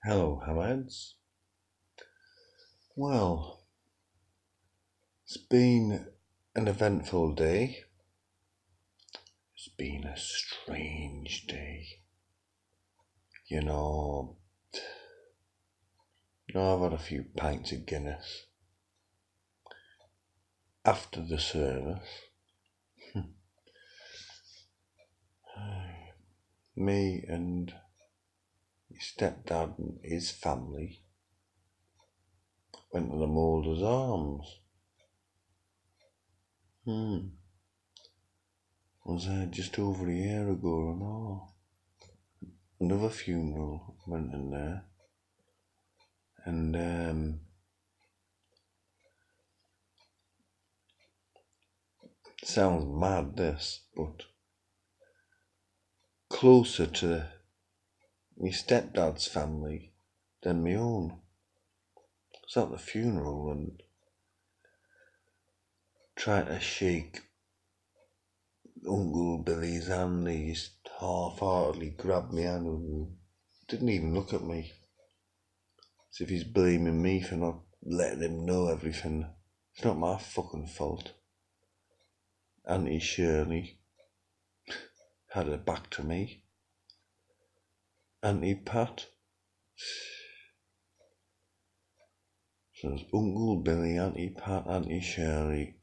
Hello, Hamads. Well, it's been an eventful day. It's been a strange day. You know, I've had a few pints of Guinness after the service. Me and my stepdad and his family went to the Moulders Arms. I was there just over a year ago and all. Another funeral went in there. And sounds mad this, but closer to my stepdad's family than my own. I was at the funeral and tried to shake Uncle Billy's hand. He just half-heartedly grabbed my hand and didn't even look at me. As if he's blaming me for not letting him know everything. It's not my fucking fault. Auntie Shirley had her back to me. Auntie Pat. So there's Uncle Billy, Auntie Pat, Auntie Shirley.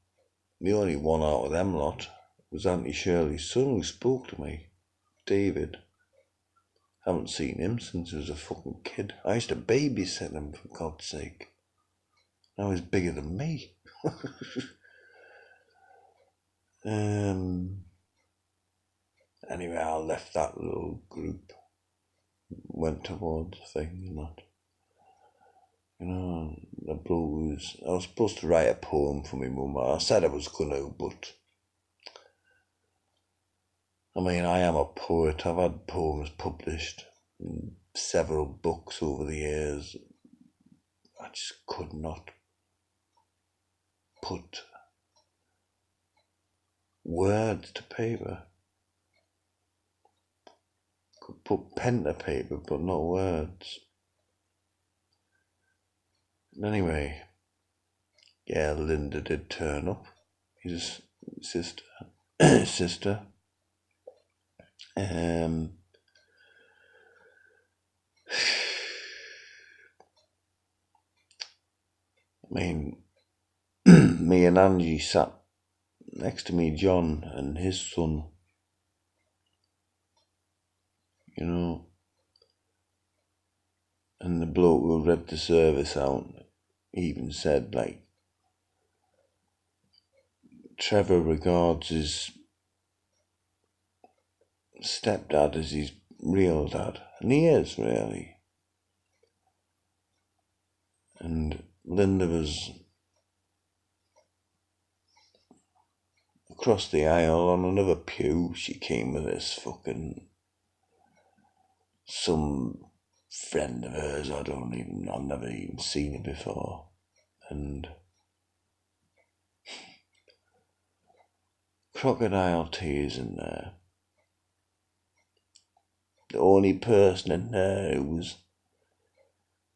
The only one out of them lot was Auntie Shirley's son who spoke to me, David. Haven't seen him since he was a fucking kid. I used to babysit him, for God's sake. Now he's bigger than me. Anyway, I left that little group, went towards the thing and that. The blues. I was supposed to write a poem for my mum. I said I was gonna, but I am a poet. I've had poems published in several books over the years. I just could not put words to paper. Could put pen to paper, but not words. Anyway, yeah, Linda did turn up. His sister. Me and Angie sat next to me, John and his son. And the bloke who read the service out even said, Trevor regards his stepdad as his real dad. And he is, really. And Linda was across the aisle on another pew. She came with this some friend of hers. I've never even seen her before. And crocodile tears in there. The only person in there who was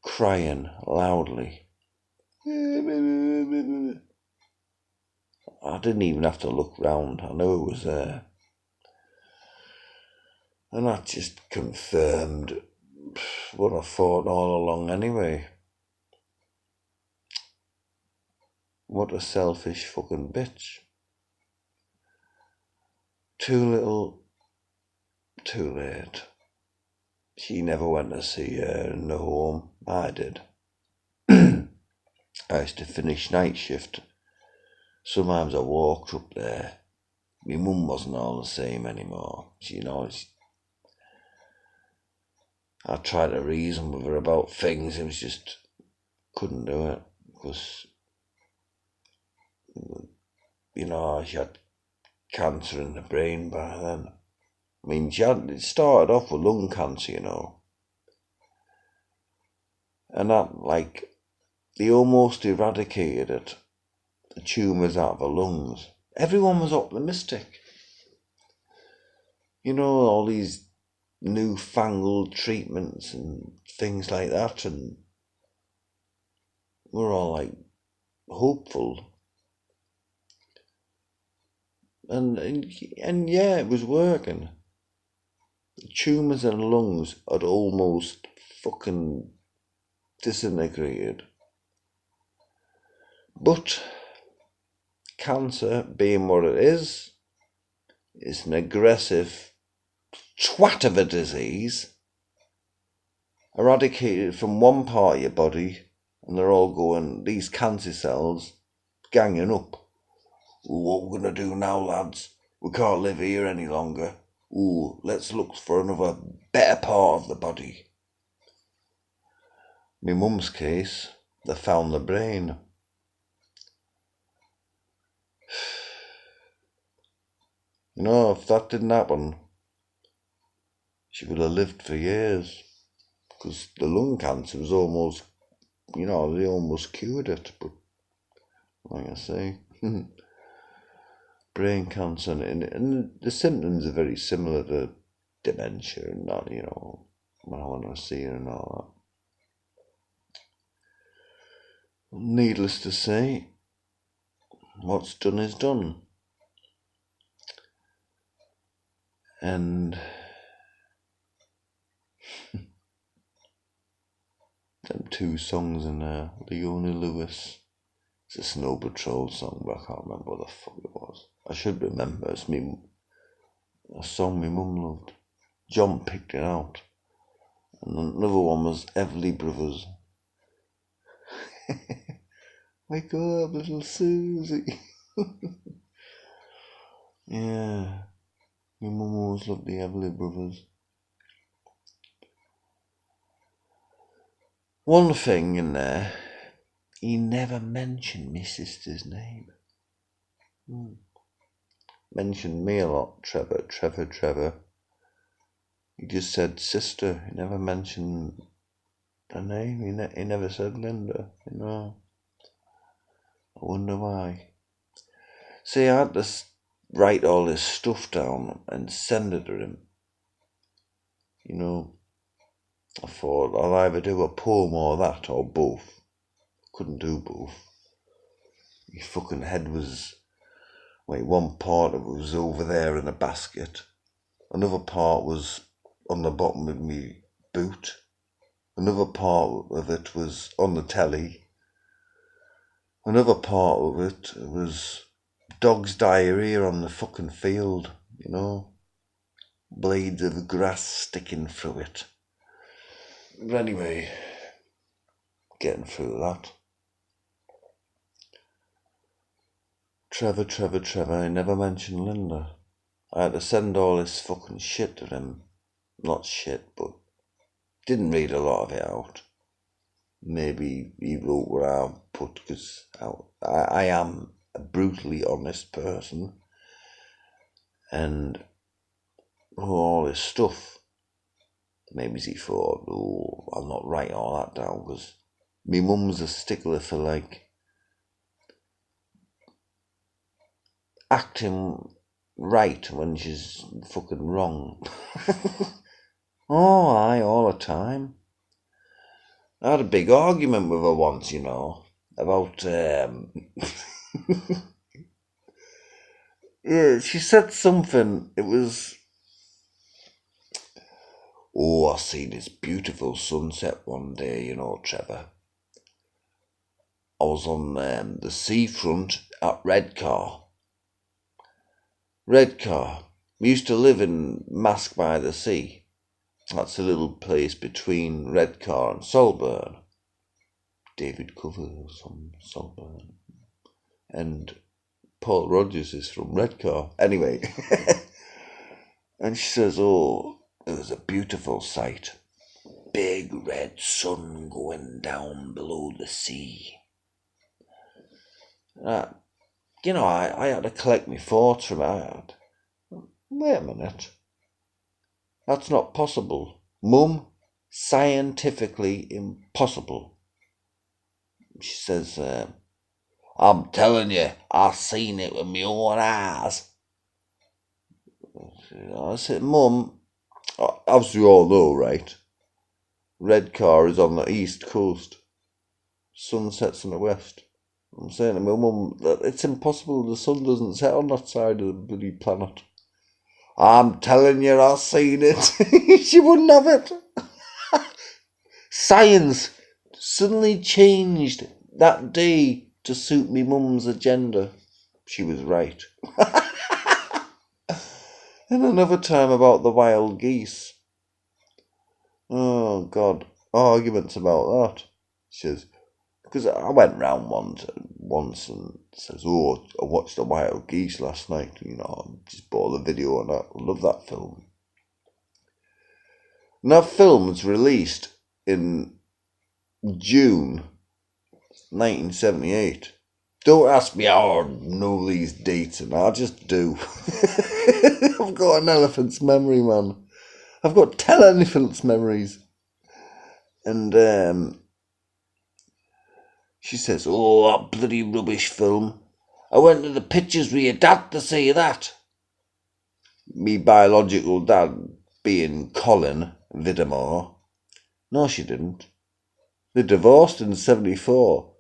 crying loudly. I didn't even have to look round. I know it was there. And that just confirmed what I thought all along anyway. What a selfish fucking bitch. Too little, too late. She never went to see her in the home. I did. I used to finish night shift. Sometimes I walked up there. My mum wasn't all the same anymore. I tried to reason with her about things. It was just, couldn't do it. Because, she had cancer in the brain by then. It started off with lung cancer, And that, they almost eradicated it. The tumours out of her lungs. Everyone was optimistic. All these newfangled treatments and things like that, and we're all like hopeful. And yeah, it was working. The tumours in the lungs had almost fucking disintegrated. But cancer, being what it is an aggressive twat of a disease, eradicated from one part of your body, and they're all going, these cancer cells, ganging up. Ooh, what we're going to do now, lads? We can't live here any longer. Ooh, let's look for another better part of the body. My mum's case, they found the brain. You know, if that didn't happen, she would have lived for years. Because the lung cancer was almost, they almost cured it. But, like I say, brain cancer, and the symptoms are very similar to dementia and that, when I see her and all that. Needless to say, what's done is done. And them two songs in there, Leona Lewis, it's a Snow Patrol song, but I can't remember what the fuck it was. I should remember, it's a song my mum loved. John picked it out. And another one was Everly Brothers. Wake up, little Susie. Yeah, my mum always loved the Everly Brothers. One thing in there, he never mentioned my sister's name. Mentioned me a lot, Trevor. He just said sister, he never mentioned her name, he never said Linda, I wonder why. See, I had to write all this stuff down and send it to him. I thought I'll either do a poem or that, or both. Couldn't do both. My fucking head was, one part of it was over there in a basket. Another part was on the bottom of me boot. Another part of it was on the telly. Another part of it was dog's diarrhea on the fucking field, blades of grass sticking through it. But anyway, getting through that. Trevor, I never mentioned Linda. I had to send all this fucking shit to him. Not shit, but didn't read a lot of it out. Maybe he wrote what I put, because I am a brutally honest person. And all this stuff, maybe he thought, I'll not write all that down, because my mum's a stickler for acting right when she's fucking wrong. Oh, aye, all the time. I had a big argument with her once, about yeah, she said something. It was, I seen this beautiful sunset one day, Trevor. I was on the seafront at Redcar. We used to live in Mask by the Sea. That's a little place between Redcar and Saltburn. David Covers from Saltburn. And Paul Rogers is from Redcar. Anyway. And she says, it was a beautiful sight. Big red sun going down below the sea. I had to collect my thoughts from it. Wait a minute. That's not possible. Mum, scientifically impossible. She says, I'm telling you, I seen it with my own eyes. I said, Mum, as you all know, right, Redcar is on the east coast. Sun sets in the west. I'm saying to my mum that it's impossible, the sun doesn't set on that side of the bloody planet. I'm telling you, I've seen it. She wouldn't have it. Science suddenly changed that day to suit me mum's agenda. She was right. And another time about the wild geese. Oh, God. Arguments about that. She says, because I went round once and says, oh, I watched the wild geese last night. You know, I just bought the video on that. I love that film. And that film was released in June 1978. Don't ask me how I know these dates, and I just do. I've got an elephant's memory, man. I've got 10 elephant's memories. And she says, oh, that bloody rubbish film. I went to the pictures with your dad to see that. Me biological dad being Colin Vidamore. No, she didn't. They divorced in 74.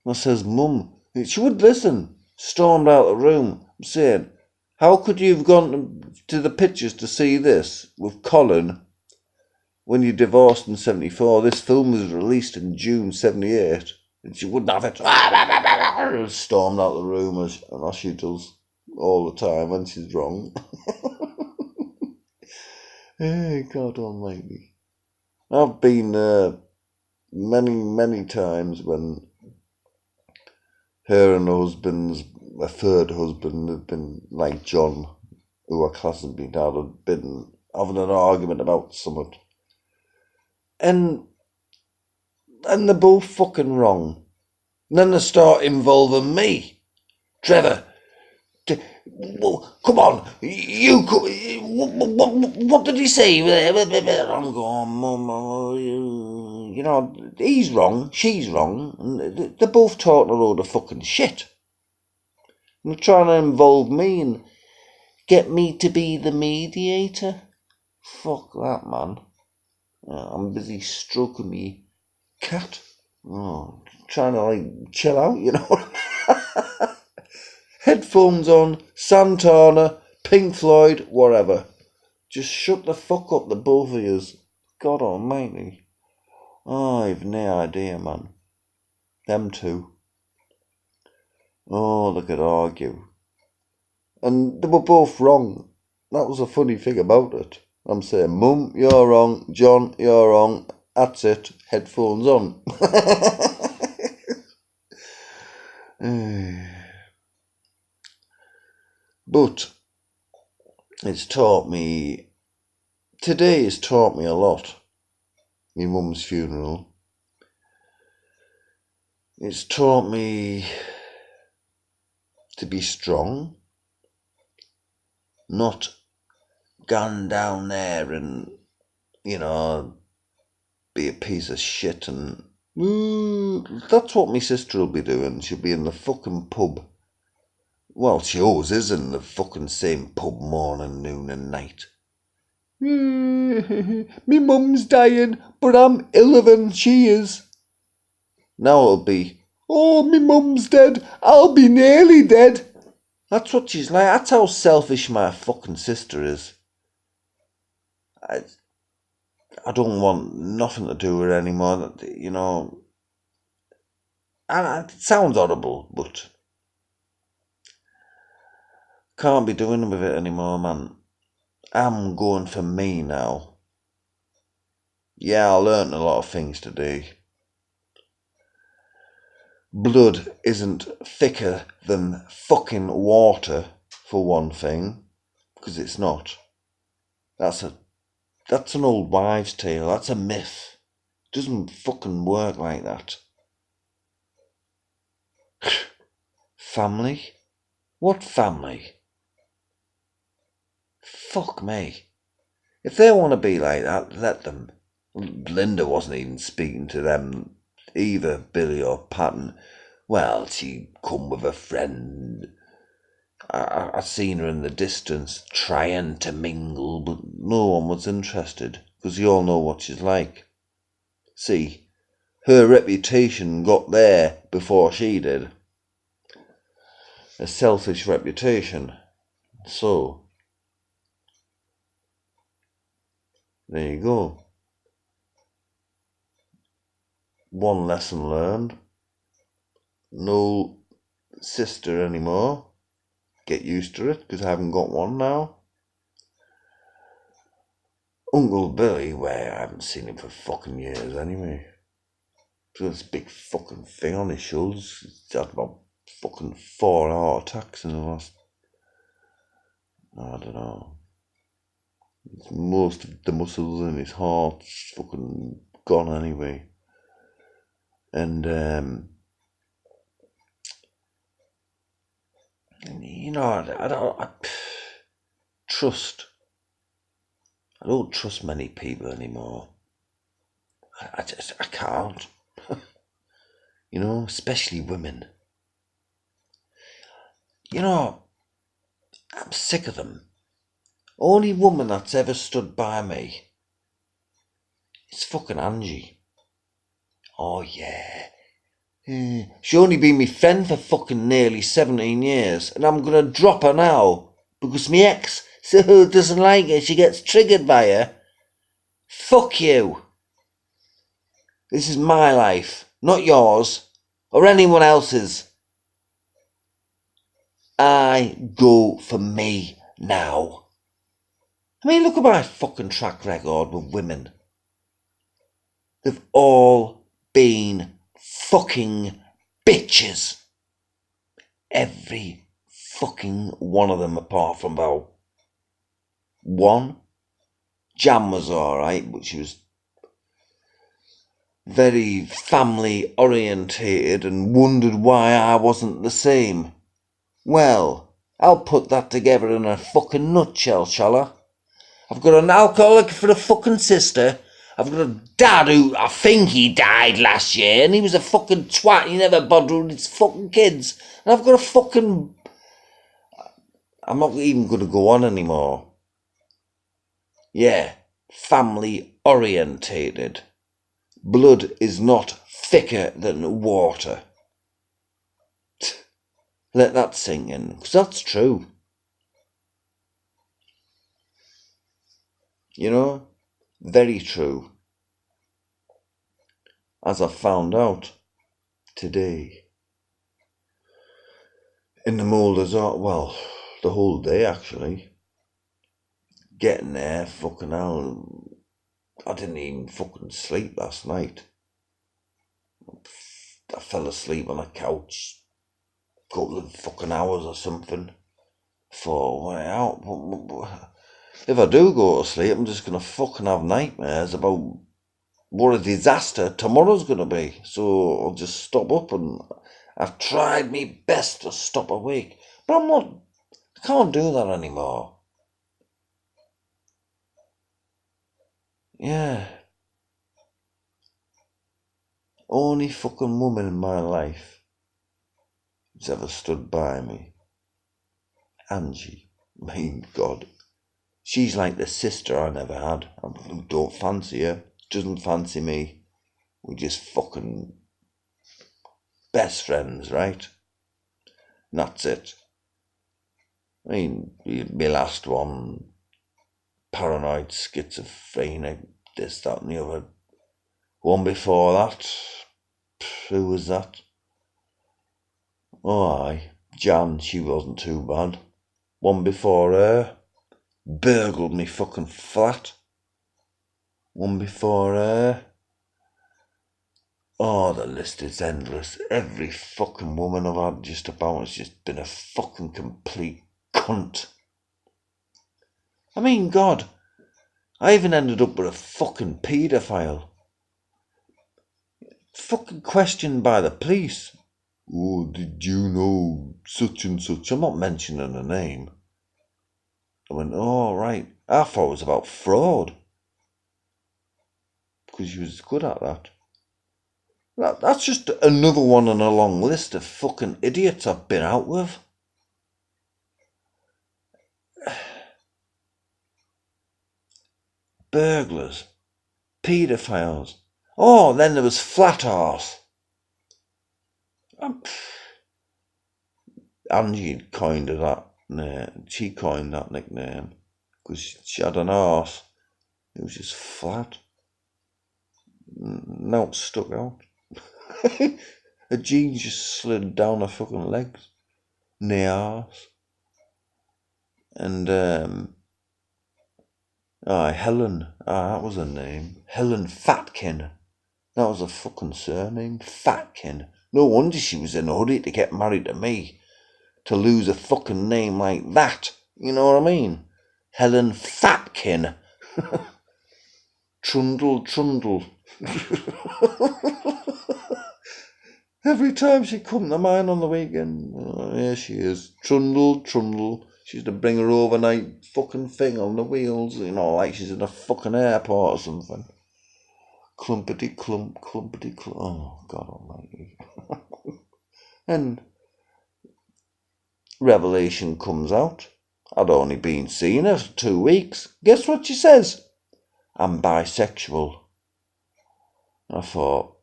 And I says, Mum, she would listen. Stormed out the room. I'm saying, how could you have gone to the pictures to see this with Colin when you divorced in 74? This film was released in June 78. And she wouldn't have it. Stormed out the room as she does all the time when she's wrong. Hey, God almighty. I've been many times when her and her third husband had been like John, who I class as my dad, had been having an argument about something. And they're both fucking wrong. And then they start involving me. Trevor, come on, what did he say? I'm going, Mum, you know, he's wrong, she's wrong, and they're both talking a load of fucking shit. And they're trying to involve me and get me to be the mediator. Fuck that, man. I'm busy stroking me cat. Trying to, like, chill out, you know. Headphones on, Santana, Pink Floyd, whatever. Just shut the fuck up, the both of yous. God almighty. Oh, I've no idea, man. Them two. Oh, they could argue. And they were both wrong. That was a funny thing about it. I'm saying, Mum, you're wrong. John, you're wrong. That's it. Headphones on. But it's taught me, today has taught me a lot. My mum's funeral. It's taught me to be strong, not gone down there and, you know, be a piece of shit. And that's what my sister will be doing. She'll be in the fucking pub. Well, she always is in the fucking same pub morning, noon and night. Me mum's dying, but I'm iller than she is. Now it'll be, oh, me mum's dead, I'll be nearly dead. That's what she's like. That's how selfish my fucking sister is. I don't want nothing to do with her anymore, you know. And it sounds horrible, but can't be doing with it anymore, man. I'm going for me now. Yeah, I learnt a lot of things today. Blood isn't thicker than fucking water, for one thing, because it's not. That's an old wives' tale. That's a myth. It doesn't fucking work like that. Family? What family? Fuck me. If they want to be like that, let them. Linda wasn't even speaking to them either, Billy or Patton. Well, she'd come with a friend. I seen her in the distance trying to mingle, but no one was interested, because you all know what she's like. See, her reputation got there before she did. A selfish reputation. So, there you go. One lesson learned. No sister anymore. Get used to it, because I haven't got one now. Uncle Billy, well, I haven't seen him for fucking years anyway. So this big fucking thing on his shoulders. He's had about fucking 4 heart attacks in the last, I don't know. Most of the muscles in his heart's fucking gone anyway. And you know, I don't trust. I don't trust many people anymore. I can't. You know, especially women. You know, I'm sick of them. Only woman that's ever stood by me is fucking Angie. Oh yeah. She only been my friend for fucking nearly 17 years, and I'm gonna drop her now because my ex so doesn't like her. She gets triggered by her. Fuck you. This is my life, not yours or anyone else's. I go for me now. I mean, look at my fucking track record with women. They've all been fucking bitches. Every fucking one of them, apart from about one. Jan was alright, but she was very family orientated and wondered why I wasn't the same. Well, I'll put that together in a fucking nutshell, shall I? I've got an alcoholic for a fucking sister. I've got a dad who I think he died last year and he was a fucking twat. He never bothered with his fucking kids. And I've got a fucking... I'm not even going to go on anymore. Yeah, family orientated. Blood is not thicker than water. Let that sink in, because that's true. You know, very true. As I found out today. In the Moulders, well, the whole day actually. Getting there, fucking hell. I didn't even fucking sleep last night. I fell asleep on a couch a couple of fucking hours or something before I went out. If I do go to sleep, I'm just going to fucking have nightmares about what a disaster tomorrow's going to be. So I'll just stop up, and I've tried my best to stop awake. But I can't do that anymore. Yeah. Only fucking woman in my life who's ever stood by me. Angie. My God. She's like the sister I never had. I don't fancy her. Doesn't fancy me. We're just fucking best friends, right? And that's it. I mean, my last one, paranoid, schizophrenic, this, that and the other. One before that, who was that? Oh aye, Jan, she wasn't too bad. One before her, burgled me fucking flat. One before her. Oh, the list is endless. Every fucking woman I've had just about has just been a fucking complete cunt. I mean, God, I even ended up with a fucking paedophile. Fucking questioned by the police. Oh, did you know such and such? I'm not mentioning a name. I went, oh, right. I thought it was about fraud. Because she was good at that. That's just another one on a long list of fucking idiots I've been out with. burglars, paedophiles. Oh, then there was Flat Arse. Angie coined that name. She coined that nickname because she had an arse. It was just flat. Now it's stuck out. Her jeans just slid down her fucking legs. Near arse. And Helen. That was her name. Helen Fatkin. That was her fucking surname. Fatkin. No wonder she was in a hurry to get married to me. To lose a fucking name like that. You know what I mean? Helen Fatkin. Trundle. Every time she come to mine on the weekend, here she is. Trundle. She used to bring her overnight fucking thing on the wheels, like she's in a fucking airport or something. Clumpity clump. Oh, God almighty. And revelation comes out. I'd only been seeing her for 2 weeks. Guess what she says? I'm bisexual. I thought,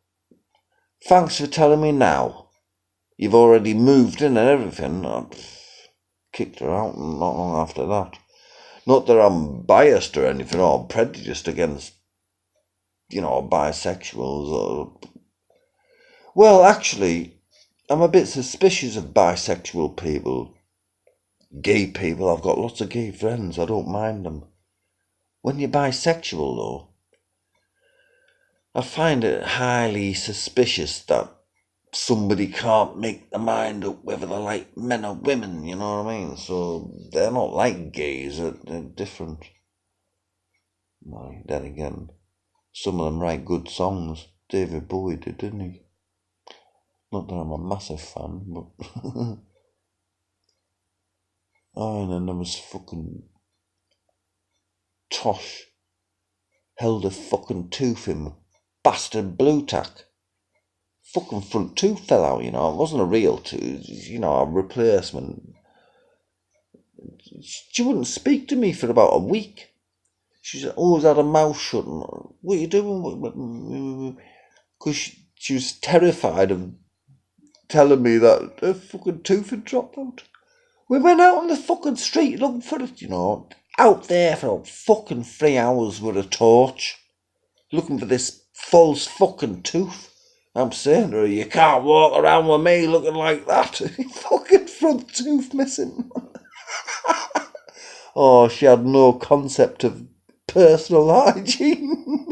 thanks for telling me now. You've already moved in and everything. I kicked her out not long after that. Not that I'm biased or anything or prejudiced against, bisexuals. Well, actually, I'm a bit suspicious of bisexual people. Gay people, I've got lots of gay friends. I don't mind them. When you're bisexual, though, I find it highly suspicious that somebody can't make their mind up whether they like men or women, you know what I mean? So they're not like gays, they're different. Then again, some of them write good songs. David Bowie did, didn't he? Not that I'm a massive fan, but... and then there was fucking... Tosh held a fucking tooth in bastard blue tack. Fucking front tooth fell out, It wasn't a real tooth, a replacement. She wouldn't speak to me for about a week. She's always had her mouth shut. What are you doing? Because she was terrified of telling me that her fucking tooth had dropped out. We went out on the fucking street looking for it, out there for fucking 3 hours with a torch, looking for this false fucking tooth. I'm saying to her, you can't walk around with me looking like that. Fucking front tooth missing. Oh, she had no concept of personal hygiene.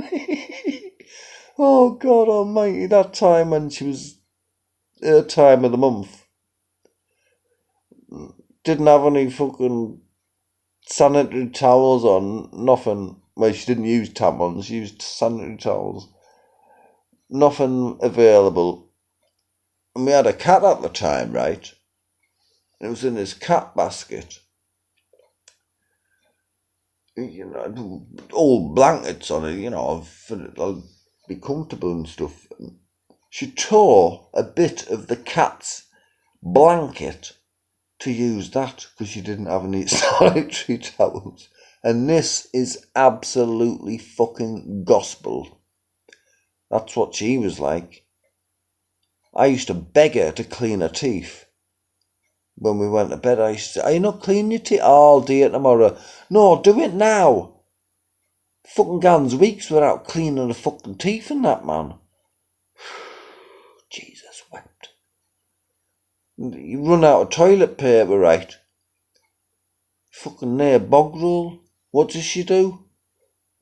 Oh, God almighty, that time when she was her time of the month. Didn't have any fucking sanitary towels on, nothing. Well, she didn't use tampons, she used sanitary towels. Nothing available. And we had a cat at the time, right? It was in his cat basket. Old blankets on it, for it'll be comfortable and stuff. She tore a bit of the cat's blanket to use that because she didn't have any sanitary towels. And this is absolutely fucking gospel. That's what she was like. I used to beg her to clean her teeth. When we went to bed, I used to say, are you not cleaning your teeth? Oh, I'll do it tomorrow. No, do it now. Fucking gans weeks without cleaning the fucking teeth in that, man. Jesus wept. You run out of toilet paper, right? Fucking near bog roll. What does she do?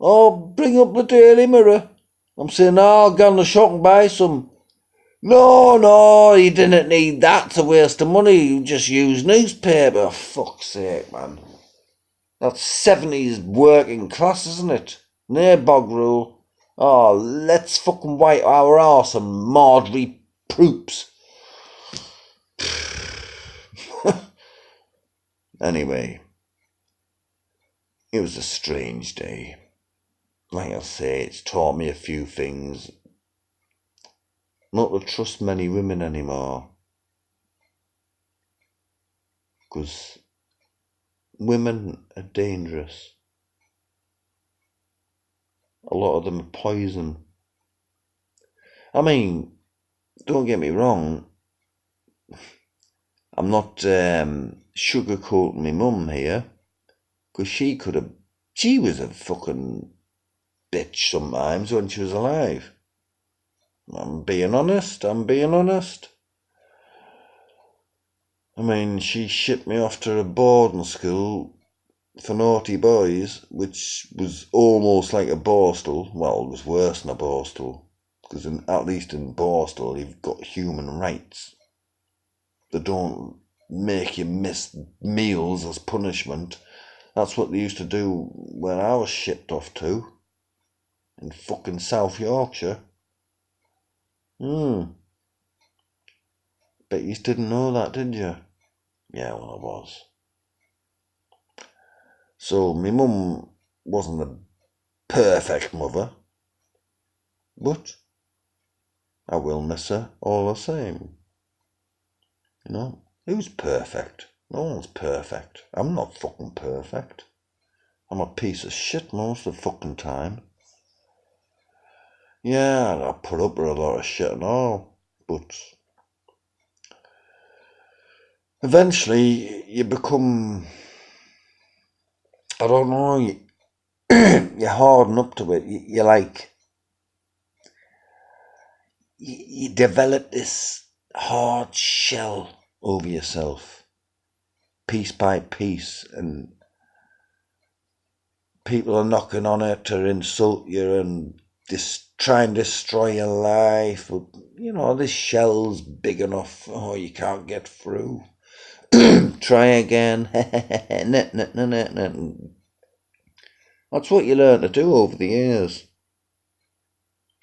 Oh, bring up the Daily Mirror. I'm saying, I'll go on the shop and buy some. No, you didn't need that to waste the money. You just use newspaper. Oh, fuck's sake, man. That's 70s working class, isn't it? Near bog rule. Oh, let's fucking wipe our arse and Marjorie Proops. Anyway, it was a strange day. Like I say, it's taught me a few things. Not to trust many women anymore. Because women are dangerous. A lot of them are poison. I mean, don't get me wrong, I'm not sugarcoating my mum here, because she was a fucking bitch sometimes when she was alive. I'm being honest. I mean, she shipped me off to a boarding school for naughty boys, which was almost like a borstal. Well, it was worse than a borstal, because at least in borstal you've got human rights. They don't make you miss meals as punishment. That's what they used to do when I was shipped off to, in fucking South Yorkshire. Bet you didn't know that, did you? Yeah, well, I was. So, my mum wasn't a perfect mother, but I will miss her all the same. You know, who's perfect? No one's perfect. I'm not fucking perfect. I'm a piece of shit most of the fucking time. Yeah, I put up with a lot of shit and all, but eventually you become, I don't know, you harden up to it. You like, you develop this hard shell over yourself, piece by piece, and people are knocking on it to insult you and try and destroy your life. But, you know, this shell's big enough. Oh, you can't get through. Try again. That's what you learn to do over the years.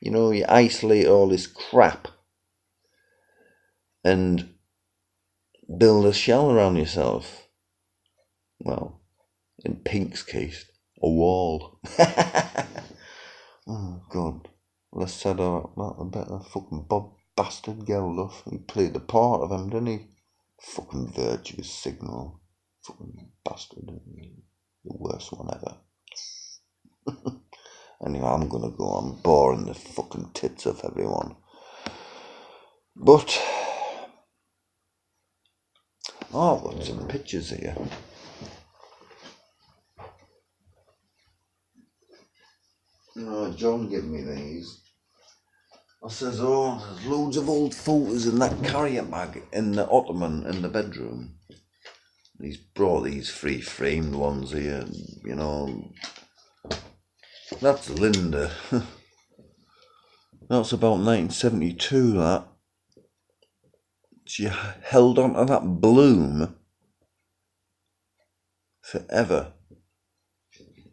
You know, you isolate all this crap and build a shell around yourself. Well, in Pink's case, a wall. Oh, God. Less said about that, the better. Fucking Bob Bastard Geldof. He played the part of him, didn't he? Fucking virtuous signal. Fucking bastard. The worst one ever. Anyway, I'm gonna go. I'm boring the fucking tits off everyone. But, oh, I've got some pictures here. John gave me these. I says, oh, there's loads of old photos in that carrier bag in the ottoman in the bedroom. He's brought these free framed ones here, you know. That's Linda. That's about 1972, that. She held on to that bloom forever.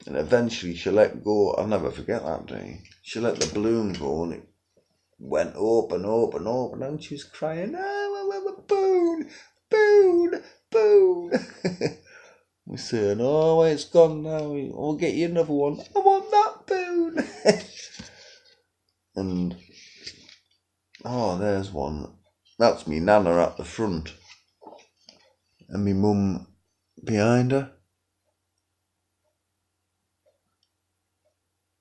And eventually she let go. I'll never forget that day. She let the bloom go and it went open, and she was crying, oh, Boone, Boone, Boone. We're saying, oh, it's gone now. We'll get you another one. I want that Boone. And, oh, there's one. That's me nana at the front. And me mum behind her.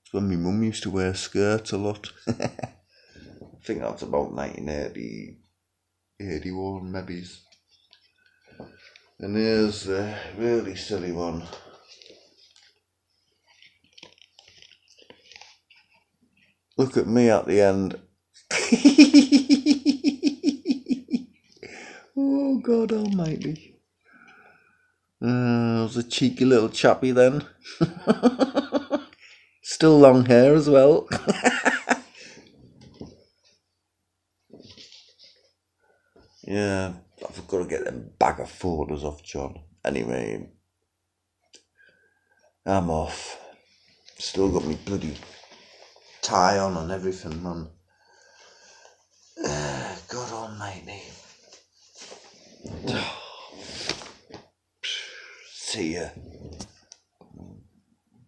It's when me mum used to wear skirts a lot. I think that's about 1980, 81 maybe. And there's a really silly one. Look at me at the end. Oh, God almighty. I was a cheeky little chappy then. Still long hair as well. Yeah, I've got to get them bag of photos off John. Anyway, I'm off. Still got me bloody tie on and everything, man. God almighty. See ya. I'm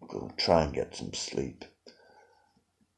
going to try and get some sleep.